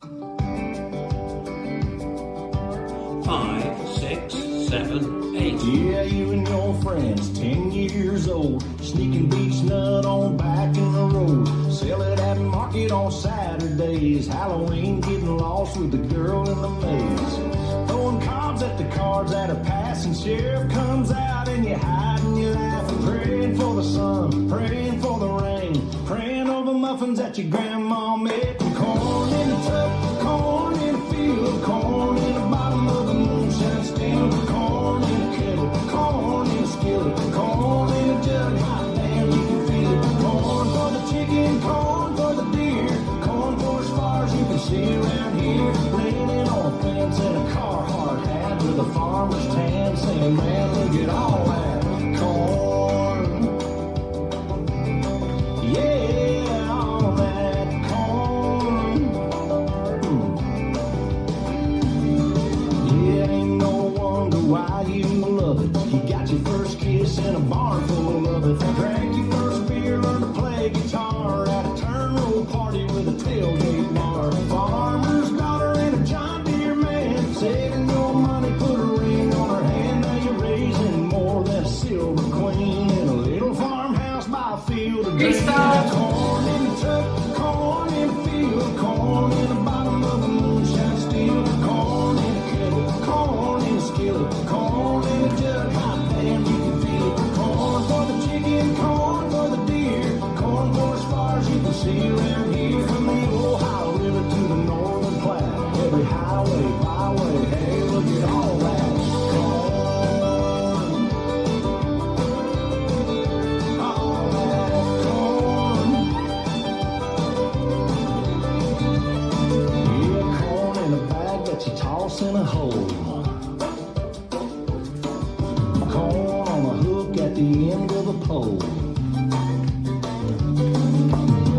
5, 6, 7, 8. Yeah, you and your friends, 10 years old, sneaking beach nut on back in the road. Sell it at market on Saturdays. Halloween, getting lost with the girl in the maze. Throwing cards at the cards at a passing sheriff comes out, and you hide and you laugh and praying for the sun, praying for the rain, praying over muffins that your grandma made from corn in the tub, corn in the field, corn in the bottom of the moonshine still, corn in the kettle, corn in the skillet, corn in the jug, hot damn you can feel it. Corn for the chicken, corn for the deer, corn for as far as you can see around here. Leaning on a fence in a Carhartt hat with a farmer's tan, saying, man, look at all that corn. Yeah, all that corn. Yeah, ain't no wonder why you love it. You got your first kiss in a barn full of it. Drank your first beer, learned to play guitar at a turn roll party with a tailgate bar. Farmer's daughter and a John Deere man, saving your money, put a ring on her hand. Now you're raising more than a silver queen in a little farmhouse by a field of grain. Corn in the truck, corn in the field, corn in the bottom of the moonshine still, corn in the kettle, corn in the skillet, corn in the jug, hot damn you can feel it. Corn for the chicken, corn for the deer, corn for as far as you can see around here. From the Ohio River to the Northern Platte, every highway, byway, hey, look at all that corn. All that corn. Yeah, corn in a bag that you toss in a hole. Corn on a hook at the end of a pole.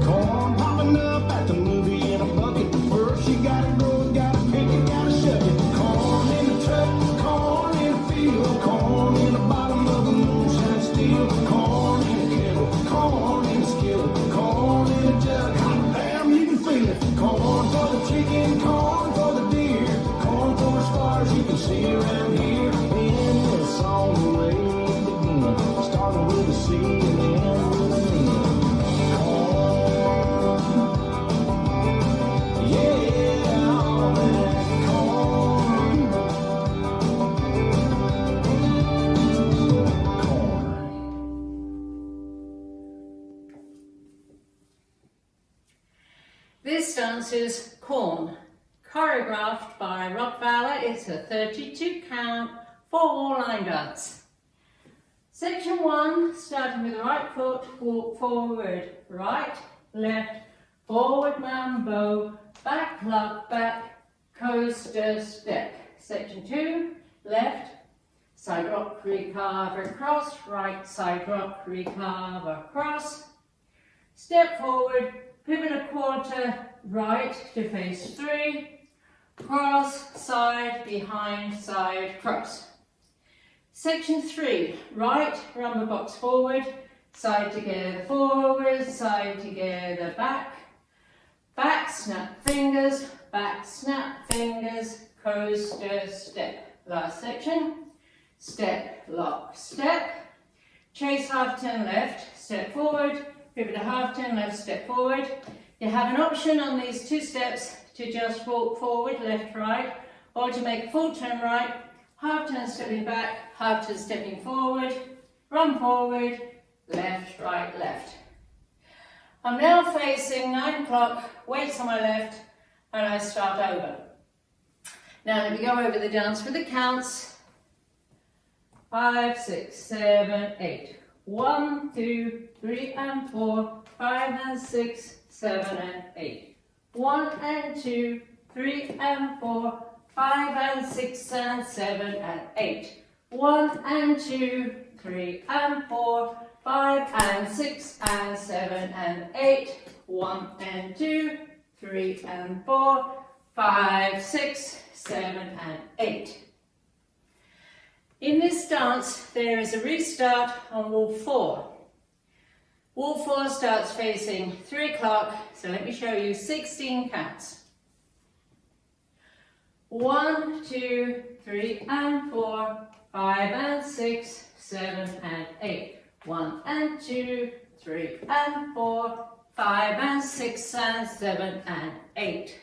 Corn popping up at the movie in a bucket. First you gotta grow it, gotta pick it, gotta shuck it. Corn in the truck, corn in the field, corn in the bottom of the moonshine still, corn in the kettle, corn in the skillet, corn in the jug, hot damn you can feel it. Corn for the chicken, corn for the deer, corn for as far as you can see around here. In this song the way it begins, starting with a C and end with an N. Corn, yeah, all that corn. Corn. This dance is Corn, choreographed by Rob Fowler. It's a 32 count, 4-wall line dance. Section 1, starting with the right foot, walk forward, right, left, forward mambo, back lock, back, coaster step. Section 2, left, side rock, recarve across, right, side rock, recarve across. Step forward, pivot a quarter, right to face 3, cross, side, behind, side, cross. Section 3, right, rumba box forward, side together forward, side together back, back snap fingers, coaster step. Last section, step, lock, step, chase half turn left, step forward, pivot a half turn left, step forward. You have an option on these 2 steps to just walk forward, left, right, or to make full turn right, half turn stepping back, half turn stepping forward, run forward, left, right, left. I'm now facing 9 o'clock, weights on my left, and I start over. Now let me go over the dance with the counts. 5, 6, 7, 8. 1, 2, 3 and 4, 5 and 6, 7 and 8. 1 and 2, 3 and 4, 5 and 6 and 7 and 8. 1 and 2, 3 and 4, 5 and 6 and 7 and 8. 1 and 2, 3 and 4, 5, 6, 7 and 8. In this dance, there is a restart on wall 4. Wall 4 starts facing 3 o'clock, so let me show you 16 counts. 1, 2, 3 and 4, 5 and 6, 7 and 8. 1 and 2, 3 and 4, 5 and 6 and 7 and 8.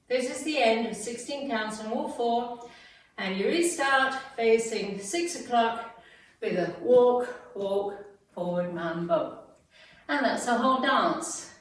This is the end of 16 counts on all 4, and you restart facing 6 o'clock with a walk, walk, forward mambo. And that's the whole dance.